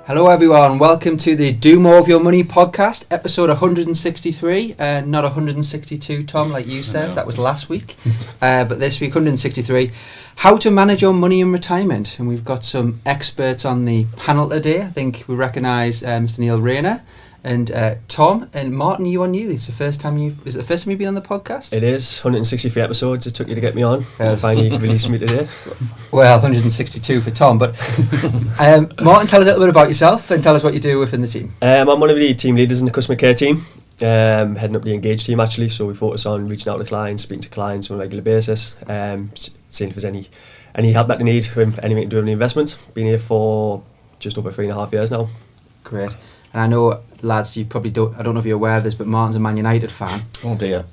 Hello everyone, welcome to the Do More of Your Money podcast, episode 163, not 162, Tom, like you said, that was last week, but this week 163, how to manage your money in retirement. And we've got some experts on the panel today. I think we recognise Mr. Neil Rayner and Tom and Martin. You on you? Is it the first time you've been on the podcast? It is 163 episodes. It took you to get me on. Finally released me today. Well, 162 for Tom. But Martin, tell us a little bit about yourself and tell us what you do within the team. I'm one of the team leaders in the customer care team, heading up the Engage team actually. So we focus on reaching out to clients, speaking to clients on a regular basis, seeing if there's any help that they need with anything to do with the investments. Been here for just over 3.5 years now. Great. And I know, lads, you probably don't. I don't know if you're aware of this, but Martin's a Man United fan. Oh dear.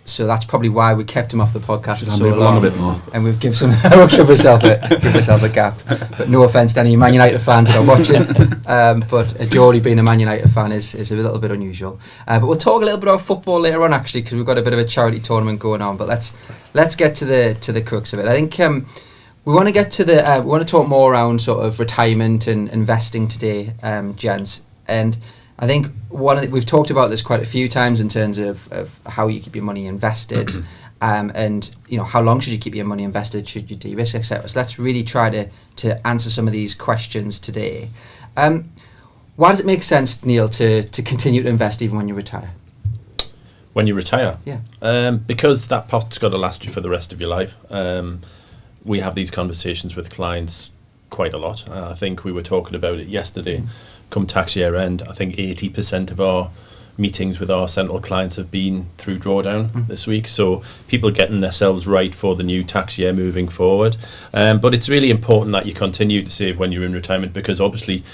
So that's probably why we kept him off the podcast for so move long. on a bit more. And we've given we'll give ourselves a gap. But no offence to any Man United fans that are watching. But Geordie being a Man United fan is a little bit unusual. But we'll talk a little bit about football later on, actually, because we've got a bit of a charity tournament going on. But let's get to the crux of it. I think we want to get to we want to talk more around sort of retirement and investing today, gents. And I think we've talked about this quite a few times in terms of how you keep your money invested, and how long should you keep your money invested, should you de-risk, etc. So let's really try to answer some of these questions today. Why does it make sense, Neil, to continue to invest even when you retire? When you retire? Yeah. Because that pot's got to last you for the rest of your life. We have these conversations with clients quite a lot. I think we were talking about it yesterday. Come tax year end, I think 80% of our meetings with our central clients have been through drawdown this week. So people are getting themselves right for the new tax year moving forward. But it's really important that you continue to save when you're in retirement, because obviously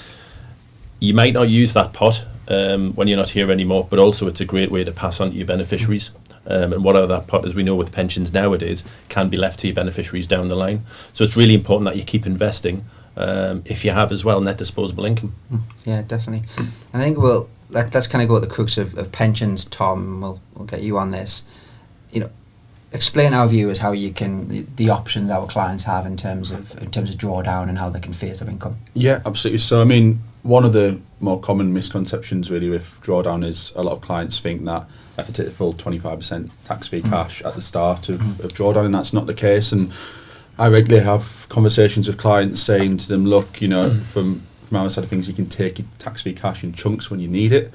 you might not use that pot when you're not here anymore, but also it's a great way to pass on to your beneficiaries. And whatever that pot, as we know with pensions nowadays, can be left to your beneficiaries down the line. So it's really important that you keep investing. If you have as well net disposable income. Yeah, definitely. And I think let's kind of go at the crux of pensions, Tom. We'll get you on this. Explain our viewers how you can the options our clients have in terms of drawdown and how they can phase their income. Yeah, absolutely. So I mean, one of the more common misconceptions really with drawdown is a lot of clients think that they have to take the full 25% tax-free cash at the start of drawdown, and that's not the case. And I regularly have conversations with clients saying to them, look, from our side of things, you can take your tax-free cash in chunks when you need it.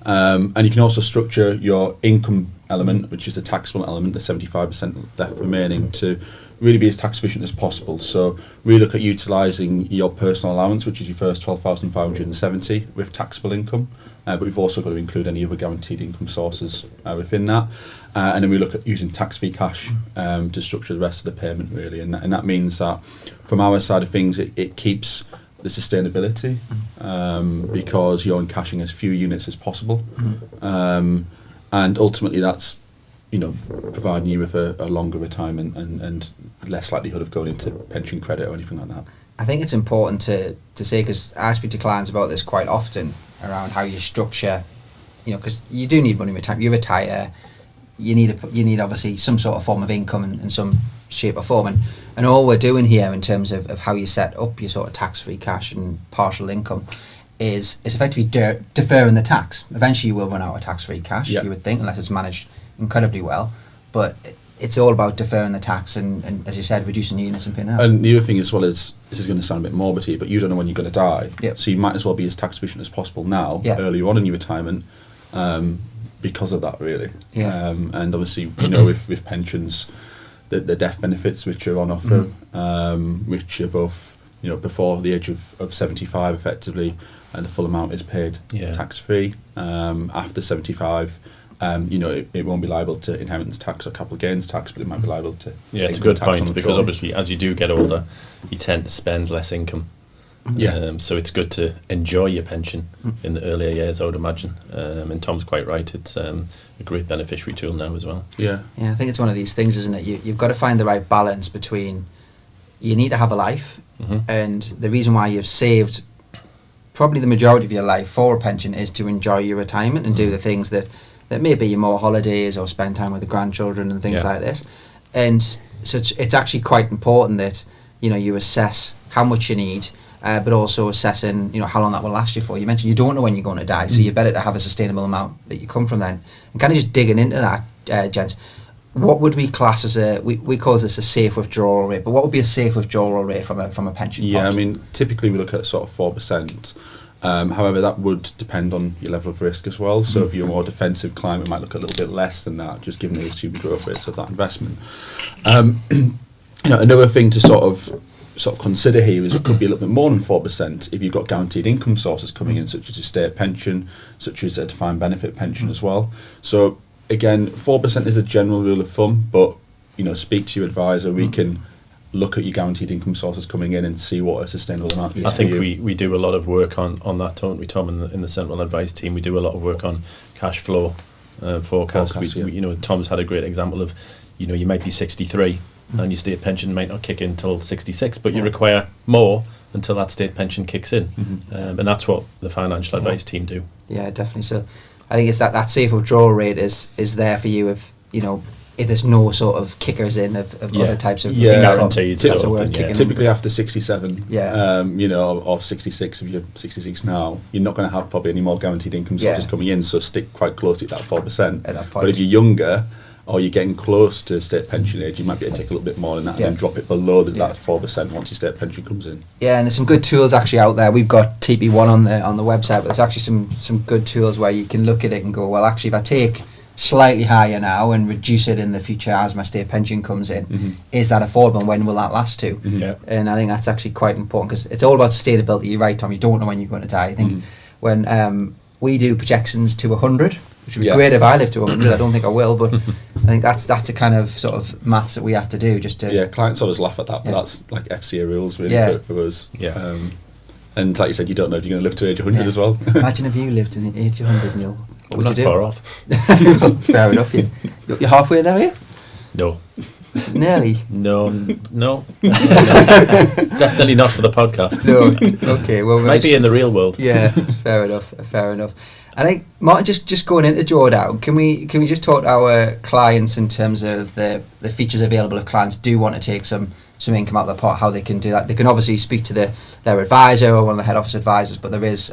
And you can also structure your income element, which is the taxable element, the 75% left remaining, to really be as tax efficient as possible. So we look at utilising your personal allowance, which is your first 12,570 with taxable income. But we've also got to include any other guaranteed income sources within that. And then we look at using tax-free cash to structure the rest of the payment, really. And that means that from our side of things, it keeps the sustainability because you're encashing as few units as possible. And ultimately that's, providing you with a longer retirement and less likelihood of going into pension credit or anything like that. I think it's important to say, because I speak to clients about this quite often, around how you structure, because you do need money in retirement. You retire, you need obviously some sort of form of income in some shape or form, and all we're doing here in terms of how you set up your sort of tax-free cash and partial income is effectively deferring the tax. Eventually you will run out of tax-free cash, you would think, unless it's managed incredibly well, but it's all about deferring the tax and as you said, reducing units and paying out. And the other thing as well is, this is going to sound a bit morbid here, but you don't know when you're going to die. Yep. So you might as well be as tax efficient as possible now, earlier on in your retirement, because of that, really. Yeah. And obviously, with pensions, the death benefits which are on offer, which are both, before the age of 75 effectively, and the full amount is paid tax-free. After 75, it won't be liable to inheritance tax or capital gains tax, but it might be liable to. Yeah, it's a good point, because obviously as you do get older, you tend to spend less income. Yeah. So it's good to enjoy your pension in the earlier years, I would imagine. And Tom's quite right, it's a great beneficiary tool now as well. Yeah. Yeah, I think it's one of these things, isn't it? You've got to find the right balance between, you need to have a life, and the reason why you've saved probably the majority of your life for a pension is to enjoy your retirement and do the things that maybe your more holidays or spend time with the grandchildren and things like this. And so it's actually quite important that you assess how much you need but also assessing, how long that will last you for. You mentioned you don't know when you're going to die, so you're better to have a sustainable amount that you come from then. And kind of just digging into that, gents, what would we class as we call this a safe withdrawal rate, but what would be a safe withdrawal rate from a pension pot? I mean, typically we look at sort of 4%. However, that would depend on your level of risk as well. So if you're a more defensive client, we might look at a little bit less than that, just given the assumed growth rates of that investment. Another thing to sort of consider here is it could be a little bit more than 4% if you've got guaranteed income sources coming in, such as a state pension, such as a defined benefit pension as well. So again, 4% is a general rule of thumb, but speak to your advisor. We can look at your guaranteed income sources coming in and see what a sustainable amount is. I think we do a lot of work on that, don't we, Tom? In the central advice team, we do a lot of work on cash flow forecast. Tom's had a great example of, you might be 63 and your state pension might not kick in until 66, but you require more until that state pension kicks in, and that's what the financial advice team do. Yeah, definitely. So I think it's that safe withdrawal rate is there for you if there's no sort of kickers in of other types of guaranteed that's stuff. a word, kicking Typically after 67, Yeah. or 66 if you're 66 now, you're not going to have probably any more guaranteed income sources coming in, so stick quite close to that 4%. At that point. But if you're younger or you're getting close to state pension age, you might be able to take a little bit more than that and then drop it below that 4% once your state pension comes in. Yeah, and there's some good tools actually out there. We've got TP1 on the website, but there's actually some good tools where you can look at it and go, well, actually, if I take slightly higher now and reduce it in the future as my state pension comes in, is that affordable and when will that last to? And I think that's actually quite important because it's all about sustainability. You're right, Tom, you don't know when you're going to die. I think when we do projections to 100, which would be great if I live to 100, I don't think I will, but I think that's a kind of sort of maths that we have to do just to... clients always laugh at that, but that's like FCA rules really for us. And like you said, you don't know if you're going to live to age 100 as well. Imagine if you lived in the age 100, Neil. What would you do? Not far off. Fair enough. You're halfway there, are you? No. Nearly. No. Definitely not for the podcast. No. Okay. Well, might be in the real world. Yeah. Fair enough. I think, Martin, just going into drawdown, can we just talk to our clients in terms of the features available if clients do want to take some income out of the pot, how they can do that? They can obviously speak to their advisor or one of the head office advisors, but there is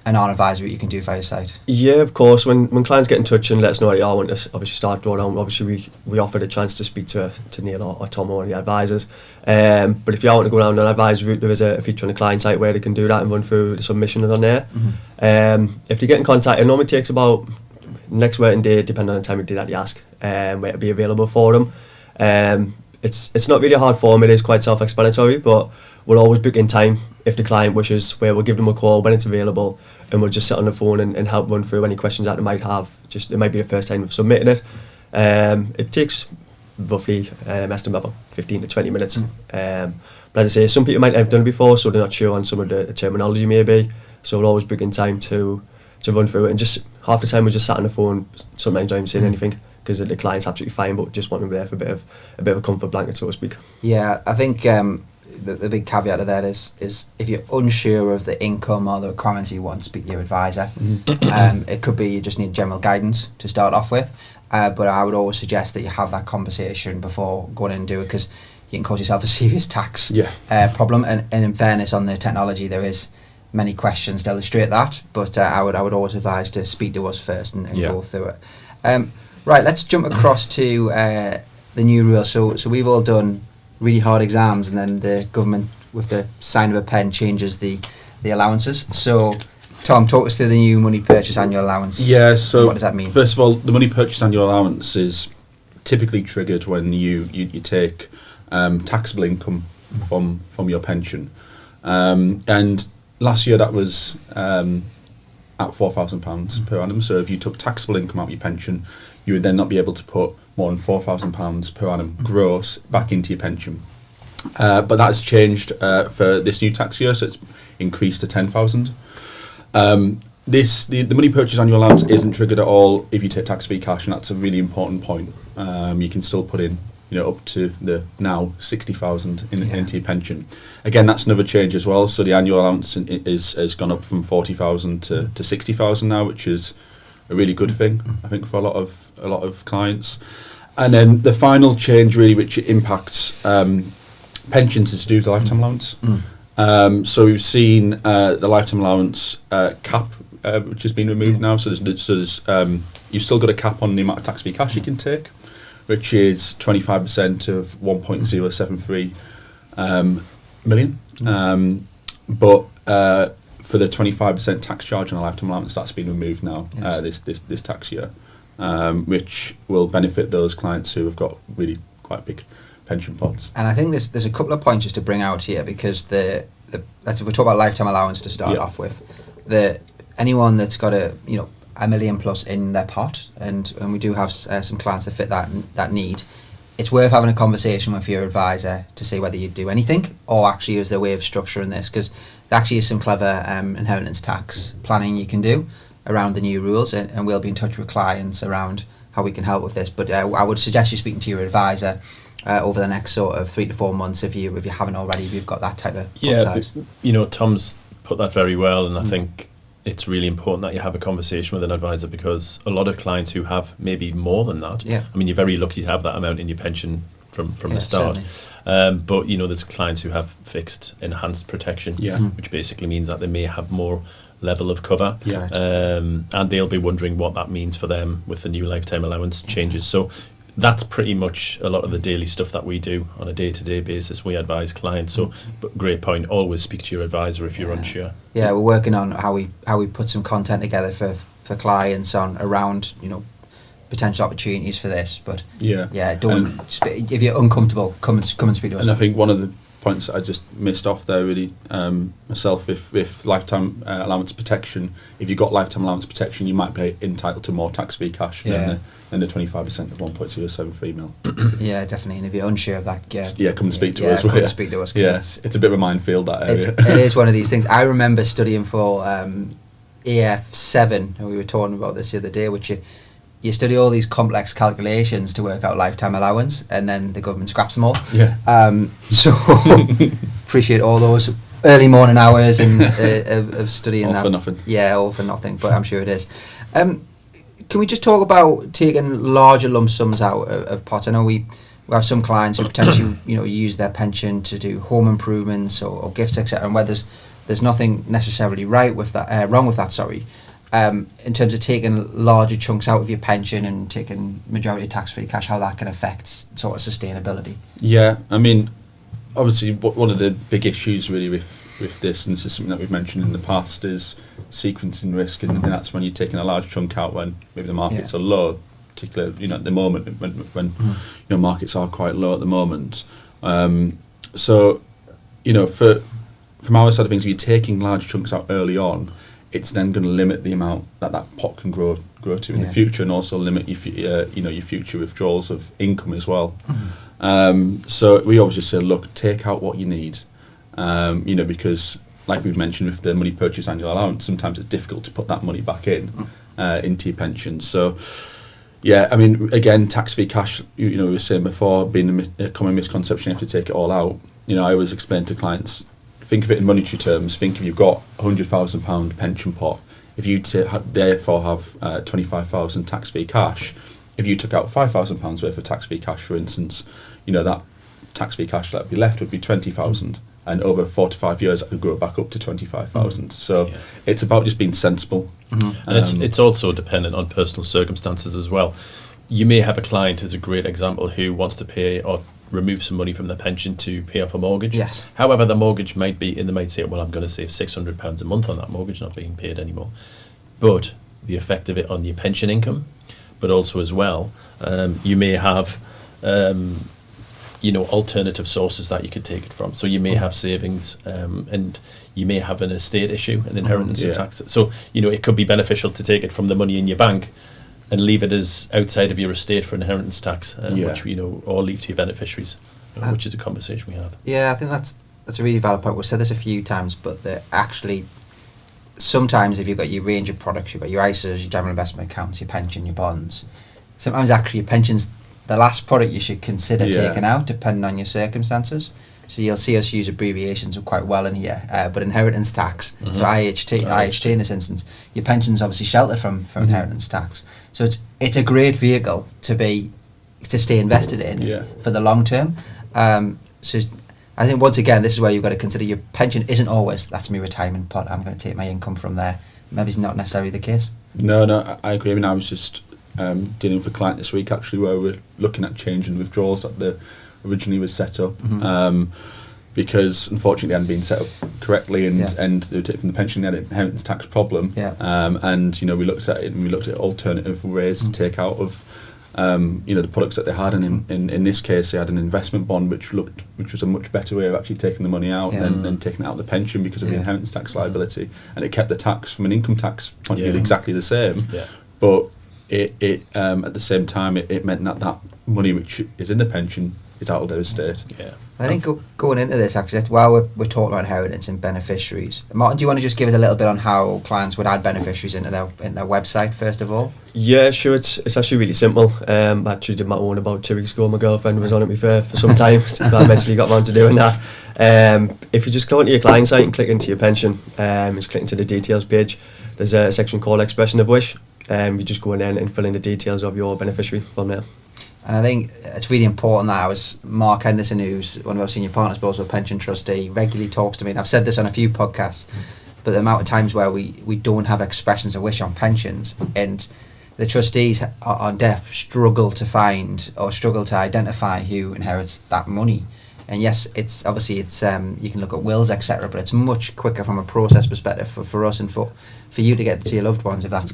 an advisor that you can do for your side. Yeah, of course. When clients get in touch and let us know that they want to obviously start drawdown, obviously we offered a chance to speak to Neil or Tom or one of the advisors. But if you want to go down an advisor route, there is a feature on the client site where they can do that and run through the submission on there. If they get in contact, it normally takes about next working day, depending on the time of day that you ask, where it'll be available for them. It's not really a hard form, it is quite self-explanatory, but we'll always book in time if the client wishes, where we'll give them a call when it's available and we'll just sit on the phone and help run through any questions that they might have. It might be the first time we've submitted it. It takes roughly estimate about 15 to 20 minutes. But as I say, some people might have done it before, so they're not sure on some of the terminology maybe, so we'll always book in time to run through it, and just half the time we're just sat on the phone, sometimes not even saying anything, because the client's absolutely fine, but just want them there for a bit of a comfort blanket, so to speak. Yeah, I think the big caveat to that is if you're unsure of the income or the requirements you want, speak to your advisor. It could be you just need general guidance to start off with, but I would always suggest that you have that conversation before going in and do it, because you can cause yourself a serious tax problem. And in fairness, on the technology, there is many questions to illustrate that, but I would always advise to speak to us first and go through it. Right, let's jump across to the new rules. So we've all done really hard exams, and then the government, with the sign of a pen, changes the allowances. So, Tom, talk us through the new money purchase annual allowance. Yeah, so what does that mean? First of all, the money purchase annual allowance is typically triggered when you take taxable income from your pension. And last year that was at £4,000 per annum. So if you took taxable income out of your pension, you would then not be able to put more than £4,000 per annum gross back into your pension. But that has changed for this new tax year, so it's increased to £10,000. The money purchase annual allowance isn't triggered at all if you take tax-free cash, and that's a really important point. You can still put in up to the now 60,000 into your pension. Again, that's another change as well. So the annual allowance has gone up from 40,000 to 60,000 now, which is a really good thing, I think, for a lot of clients. And then the final change, really, which impacts pensions, is to do with the lifetime allowance. So we've seen the lifetime allowance cap, which has been removed now. So there's you've still got a cap on the amount of tax-free cash you can take, which is 25% of 1.073 million. But for the 25% tax charge on a lifetime allowance, that's been removed now this tax year, which will benefit those clients who have got really quite big pension pots. And I think there's a couple of points just to bring out here, because if we talk about lifetime allowance to start off with, anyone that's got a million plus in their pot, and we do have some clients that fit that need, it's worth having a conversation with your advisor to see whether you do anything, or actually is there a way of structuring this, because there actually is some clever inheritance tax planning you can do around the new rules, and we'll be in touch with clients around how we can help with this. But I would suggest you speaking to your advisor over the next sort of 3 to 4 months if you haven't already, if you've got that type of size. Tom's put that very well, and I think it's really important that you have a conversation with an advisor, because a lot of clients who have maybe more than that, I mean, you're very lucky to have that amount in your pension from the start. But there's clients who have fixed enhanced protection, which basically means that they may have more level of cover, and they'll be wondering what that means for them with the new lifetime allowance changes. So that's pretty much a lot of the daily stuff that we do on a day-to-day basis. We advise clients. So, but great point. Always speak to your advisor if you're unsure. Yeah, we're working on how we put some content together for clients around potential opportunities for this. But if you're uncomfortable, come and speak to us. And I think one of the points that I just missed off there really myself, if lifetime allowance protection, if you've got lifetime allowance protection, you might be entitled to more tax-free cash than the 25% of 1.073 mil. Yeah, definitely. And if you're unsure of that, come and speak to us. Come and speak to us. It's a bit of a minefield, that area. It is one of these things. I remember studying for EF7, and we were talking about this the other day, which you study all these complex calculations to work out lifetime allowance, and then the government scraps them all. So appreciate all those early morning hours and of studying all that. For nothing. Yeah, all for nothing, but I'm sure it is. Can we just talk about taking larger lump sums out of pots? I know we have some clients who potentially use their pension to do home improvements or gifts, etc. And where there's nothing necessarily wrong with that. Sorry. In terms of taking larger chunks out of your pension and taking majority tax-free cash, how that can affect sort of sustainability. Yeah, I mean, obviously one of the big issues really with this, and this is something that we've mentioned in the past, is sequencing risk, and that's when you're taking a large chunk out when maybe the markets are low, particularly at the moment when markets are quite low at the moment. So from our side of things, if you're taking large chunks out early on, it's then going to limit the amount that pot can grow to in the future, and also limit your future withdrawals of income as well. So we obviously say, look, take out what you need, because like we've mentioned with the money purchase annual allowance, sometimes it's difficult to put that money back into your pension. So I mean, again, tax-free cash, we were saying before, being a common misconception, you have to take it all out. I always explain to clients, think of it in monetary terms. Think if you've got £100,000 pension pot, if you therefore have 25,000 tax-free cash, if you took out £5,000 worth of tax-free cash, for instance, that tax-free cash that would be left would be 20,000, and over 4 to 5 years, that could grow back up to 25,000. So it's about just being sensible, and it's also dependent on personal circumstances as well. You may have a client, as a great example, who wants to pay or remove some money from their pension to pay off a mortgage. Yes. However, the mortgage might be, and they might say, well, I'm going to save £600 a month on that mortgage not being paid anymore. But the effect of it on your pension income, but also as well, you may have, alternative sources that you could take it from. So you may have savings, and you may have an estate issue, an inheritance tax. So, it could be beneficial to take it from the money in your bank and leave it as outside of your estate for inheritance tax, which or leave to your beneficiaries, which is a conversation we have. Yeah, I think that's a really valid point. We've said this a few times, but actually, sometimes if you've got your range of products, you've got your ISAs, your general investment accounts, your pension, your bonds. Sometimes actually your pension's the last product you should consider taking out, depending on your circumstances. So you'll see us use abbreviations quite well in here, but inheritance tax, so IHT in this instance, your pension's obviously sheltered from inheritance tax. So it's a great vehicle to stay invested in for the long term. So I think once again, this is where you've got to consider your pension isn't always, that's my retirement pot, I'm going to take my income from there. Maybe it's not necessarily the case. No, I agree. I mean, I was just dealing with a client this week actually where we're looking at changing withdrawals that the originally was set up. Because unfortunately they hadn't been set up correctly, and they were taking from the pension, they had an inheritance tax problem. And we looked at it and we looked at alternative ways to take out of the products that they had, and in this case they had an investment bond which was a much better way of actually taking the money out than taking it out of the pension because of the inheritance tax liability, and it kept the tax from an income tax point of view exactly the same. But it at the same time it meant that money which is in the pension is out of their estate. I think going into this, actually, while we're talking about inheritance and beneficiaries, Martin, do you want to just give us a little bit on how clients would add beneficiaries into their website, first of all? Yeah, sure. It's actually really simple. I actually did my own about 2 weeks ago. My girlfriend was on it with me for some time, so I eventually got around to doing that. If you just go onto your client site and click into your pension, just click into the details page, there's a section called Expression of Wish. You just go in there and fill in the details of your beneficiary from there. And I think it's really important that Mark Henderson, who's one of our senior partners but also a pension trustee, regularly talks to me, and I've said this on a few podcasts, but the amount of times where we don't have expressions of wish on pensions, and the trustees on death struggle to find or struggle to identify who inherits that money. And yes, it's obviously you can look at wills, etc., but it's much quicker from a process perspective for us and for you to get to your loved ones if that's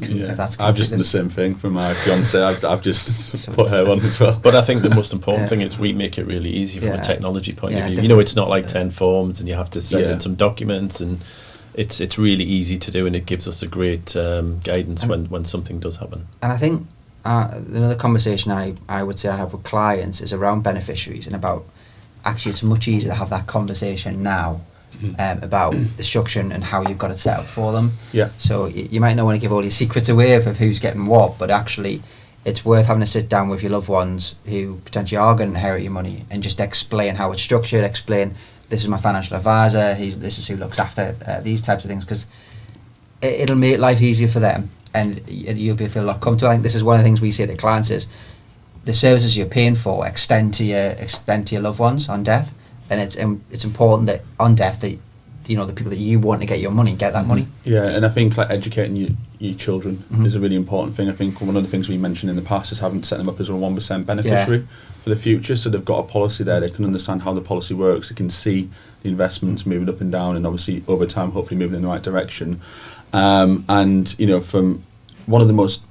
I've just done the same thing for my fiance. I've just put her on as well. But I think the most important thing is we make it really easy from a technology point of view. Definitely. It's not like 10 forms and you have to send in some documents, and it's really easy to do, and it gives us a great guidance when something does happen. And I think another conversation I would say I have with clients is around beneficiaries, and about actually it's much easier to have that conversation now about the structure and how you've got it set up for them. So you might not want to give all your secrets away of who's getting what, but actually it's worth having to sit down with your loved ones who potentially are going to inherit your money and just explain how it's structured, explain this is my financial advisor, this is who looks after these types of things, because it'll make life easier for them and you'll feel a lot comfortable. I think this is one of the things we say to clients is the services you're paying for extend to your loved ones on death, and it's important that on death that the people that you want to get your money get that money. And I think like educating your children is a really important thing. I think one of the things we mentioned in the past is having set them up as a 1% beneficiary for the future, so they've got a policy there, they can understand how the policy works, they can see the investments moving up and down, and obviously over time hopefully moving in the right direction. And from one of the most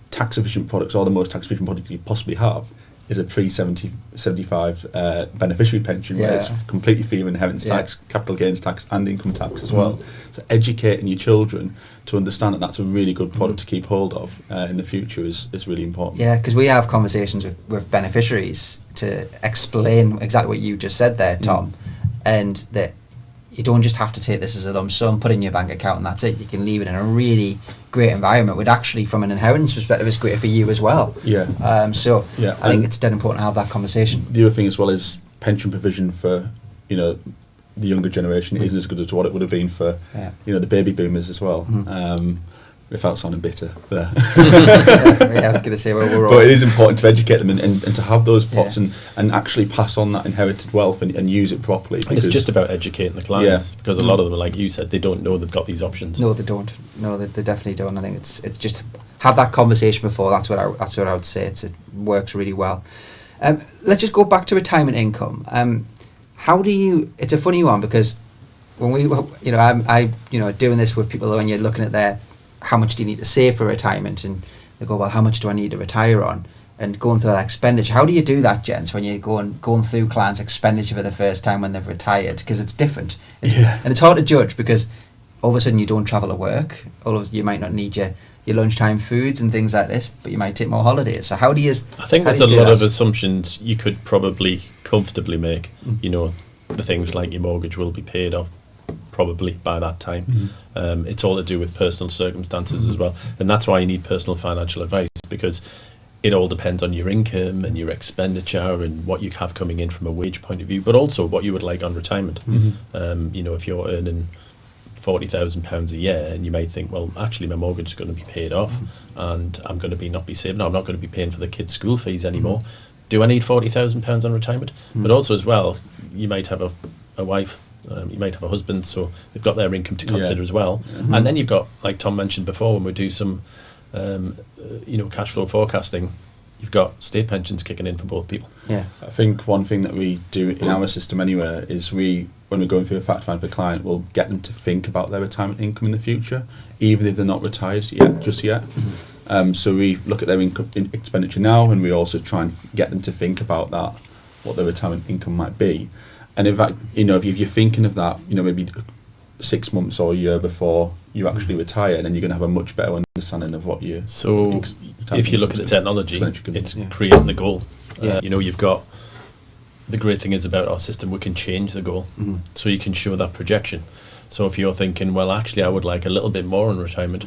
tax efficient products, or the most tax efficient product you possibly have, is a pre-75 beneficiary pension, where it's completely free of inheritance tax, capital gains tax and income tax as well. So educating your children to understand that that's a really good product to keep hold of in the future is really important. Because we have conversations with beneficiaries to explain exactly what you just said there, Tom, and that you don't just have to take this as a lump sum, put it in your bank account and that's it. You can leave it in a really great environment, which actually from an inheritance perspective is great for you as well. I think it's dead important to have that conversation. The other thing as well is pension provision for the younger generation isn't as good as what it would have been for the baby boomers as well. Without sounding bitter there. I was going to say, we're all. But it is important to educate them and to have those pots and actually pass on that inherited wealth and use it properly. And it's just about educating the clients, because a lot of them, like you said, they don't know they've got these options. No, they don't. No, they definitely don't. I think it's just have that conversation before. That's what I would say. It works really well. Let's just go back to retirement income. How do you? It's a funny one, because when I'm doing this with people when you're looking at how much do you need to save for retirement, and they go, well, how much do I need to retire on, and going through that expenditure. How do you do that, gents, when you're going through clients' expenditure for the first time when they've retired? Because it's different, and it's hard to judge, because all of a sudden you don't travel to work, you might not need your lunchtime foods and things like this, but you might take more holidays. So how do you? I think there's a lot of assumptions you could probably comfortably make. The things like your mortgage will be paid off probably by that time. It's all to do with personal circumstances as well, and that's why you need personal financial advice, because it all depends on your income and your expenditure and what you have coming in from a wage point of view, but also what you would like on retirement. If you're earning £40,000 a year, and you might think, well, actually my mortgage is going to be paid off and I'm going to not be saving, I'm not going to be paying for the kids' school fees anymore. Do I need £40,000 on retirement? But also as well, you might have a a wife, you might have a husband, so they've got their income to consider as well. Mm-hmm. And then you've got, like Tom mentioned before, when we do some, cash flow forecasting, you've got state pensions kicking in for both people. Yeah. I think one thing that we do in our system anyway is when we're going through a fact find for a client, we'll get them to think about their retirement income in the future, even if they're not retired just yet. So we look at their income expenditure now, and we also try and get them to think about that, what their retirement income might be. And in fact, if you're thinking of that, maybe 6 months or a year before you actually retire, then you're going to have a much better understanding of what you. So if you look at the technology, it's creating the goal. Yeah. You've got, the great thing is about our system, we can change the goal. So you can show that projection. So if you're thinking, well, actually, I would like a little bit more in retirement,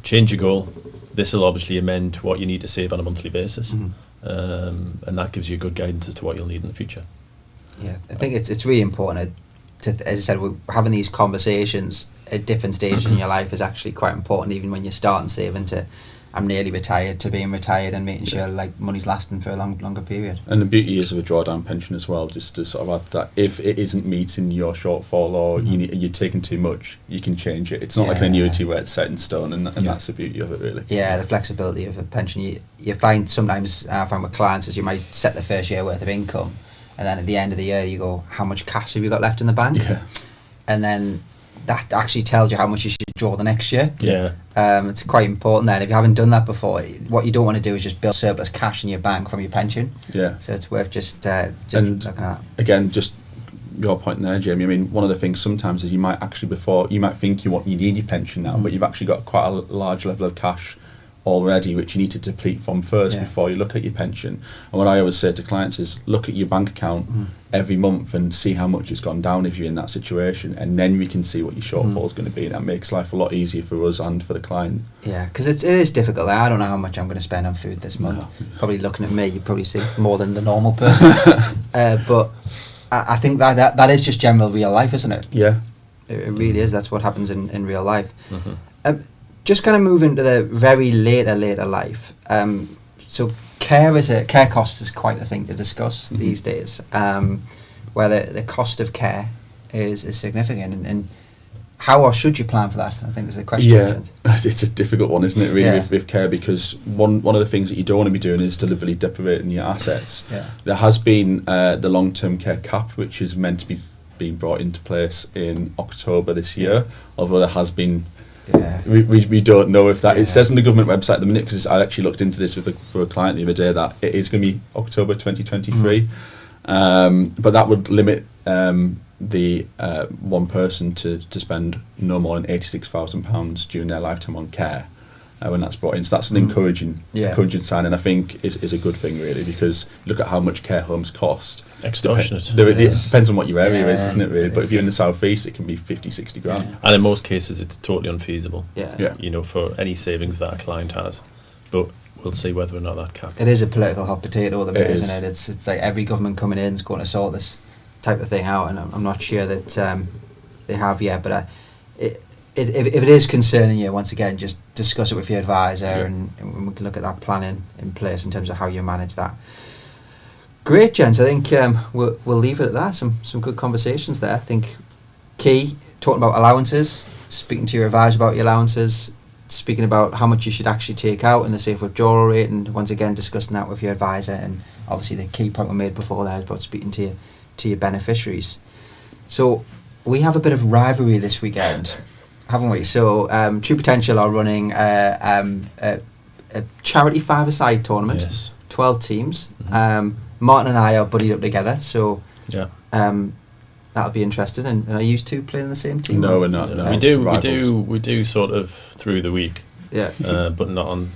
change your goal. This will obviously amend what you need to save on a monthly basis. And that gives you good guidance as to what you'll need in the future. Yeah, I think it's really important to, as I said, we're having these conversations at different stages in your life is actually quite important, even when you're starting saving to, I'm nearly retired, to being retired and making sure like money's lasting for a longer period. And the beauty is of a drawdown pension as well, just to sort of add that, if it isn't meeting your shortfall or you're taking too much, you can change it. It's not like an annuity where it's set in stone, and that's the beauty of it, really. Yeah, the flexibility of a pension. You find sometimes, I find with clients, is you might set the first year worth of income, and then at the end of the year you go, how much cash have you got left in the bank? Yeah. And then that actually tells you how much you should draw the next year. Yeah. It's quite important then. If you haven't done that before, what you don't want to do is just build surplus cash in your bank from your pension. Yeah. So it's worth just looking at. Again, just your point there, Jamie. I mean, one of the things sometimes is you might think you need your pension now, but you've actually got quite a large level of cash already which you need to deplete from first before you look at your pension. And what I always say to clients is, look at your bank account every month and see how much it's gone down if you're in that situation, and then we can see what your shortfall is going to be. That makes life a lot easier for us and for the client. Yeah, because it is difficult. I don't know how much I'm going to spend on food this month. Probably looking at me, you probably see more than the normal person. But I think that is just general real life, isn't it? Yeah, it really is. That's what happens in real life. Just kind of move into the very later life. So care costs is quite a thing to discuss these days, where the cost of care is significant, and how or should you plan for that? I think is the question. Yeah, it's a difficult one, isn't it, really, with care, because one of the things that you don't want to be doing is deliberately deprivating your assets. There has been the long-term care cap, which is meant to be being brought into place in October this year, although there has been we don't know if that it says on the government website at the minute, because I actually looked into this for a client the other day, that it is going to be October 2023, but that would limit the one person to spend no more than £86,000 during their lifetime on care when that's brought in. So that's an encouraging sign, and I think is a good thing, really, because look at how much care homes cost. Extortionate. It depends on what your area is, isn't it, really? But if you're in the South East, it can be 50-60 grand. And in most cases, it's totally unfeasible. Yeah. For any savings that a client has. But we'll see whether or not that cap. It is a political hot potato, isn't it? It's like every government coming in is going to sort this type of thing out, and I'm not sure that they have yet. But if it is concerning you, once again, just discuss it with your advisor, and we can look at that planning in place in terms of how you manage that. Great, gents. I think we'll leave it at that. Some good conversations there. I think key, talking about allowances, speaking to your advisor about your allowances, speaking about how much you should actually take out and the safe withdrawal rate, and once again discussing that with your advisor. And obviously the key point we made before there is about speaking to your beneficiaries. So we have a bit of rivalry this weekend, haven't we? So True Potential are running a charity five-a-side tournament. Yes. 12 teams. Martin and I are buddied up together, so that'll be interesting. And are you two playing in the same team? No, we're not. No. We do sort of through the week. Yeah. But not on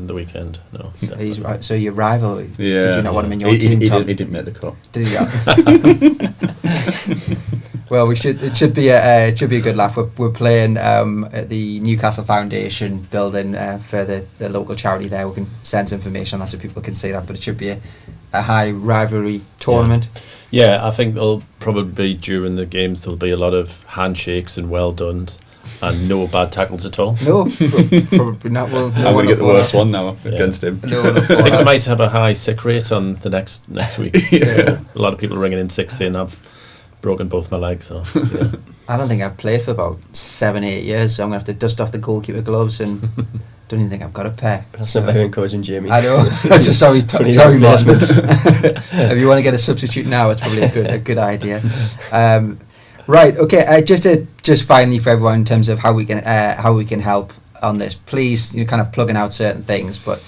the weekend. No. He's right. So your rival. Yeah. Did you not want him in your team? He didn't make the cut. Did he? Well, it should be a good laugh. We're playing at the Newcastle Foundation building for the local charity there. We can send some information on that so people can see that. But it should be a high rivalry tournament. Yeah, I think there'll probably during the games there'll be a lot of handshakes and well done, and no bad tackles at all. No, probably not. Well, I'm going to get the worst one now against him. No, I think we might have a high sick rate on the next week. So a lot of people ringing in sick saying I've broken both my legs. So yeah. I don't think I've played for about 7-8 years, so I'm going to have to dust off the goalkeeper gloves and don't even think I've got a pair. That's not very encouraging, Jamie. I know. That's a sorry man. If you want to get a substitute now, it's probably a good idea. Right. Okay. Just finally for everyone in terms of how we can help on this, please, you're kind of plugging out certain things, but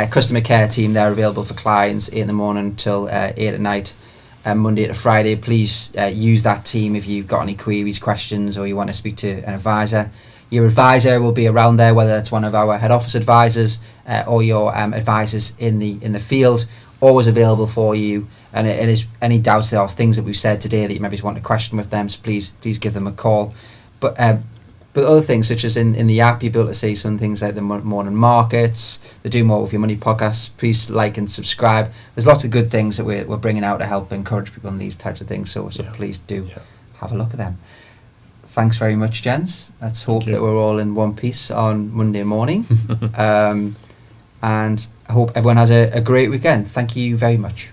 customer care team, they're available for clients 8 in the morning till 8 at night. Monday to Friday, please use that team if you've got any queries, questions, or you want to speak to an advisor. Your advisor will be around there, whether it's one of our head office advisors or your advisors in the field, always available for you. And it is any doubts or things that we've said today that you maybe want to question with them, so please give them a call. But other things, such as in the app, you'll be able to see some things like the morning markets, the Do More With Your Money podcast. Please like and subscribe. There's lots of good things that we're bringing out to help encourage people in these types of things. So please do have a look at them. Thanks very much, gents. Let's hope that we're all in one piece on Monday morning. And I hope everyone has a great weekend. Thank you very much.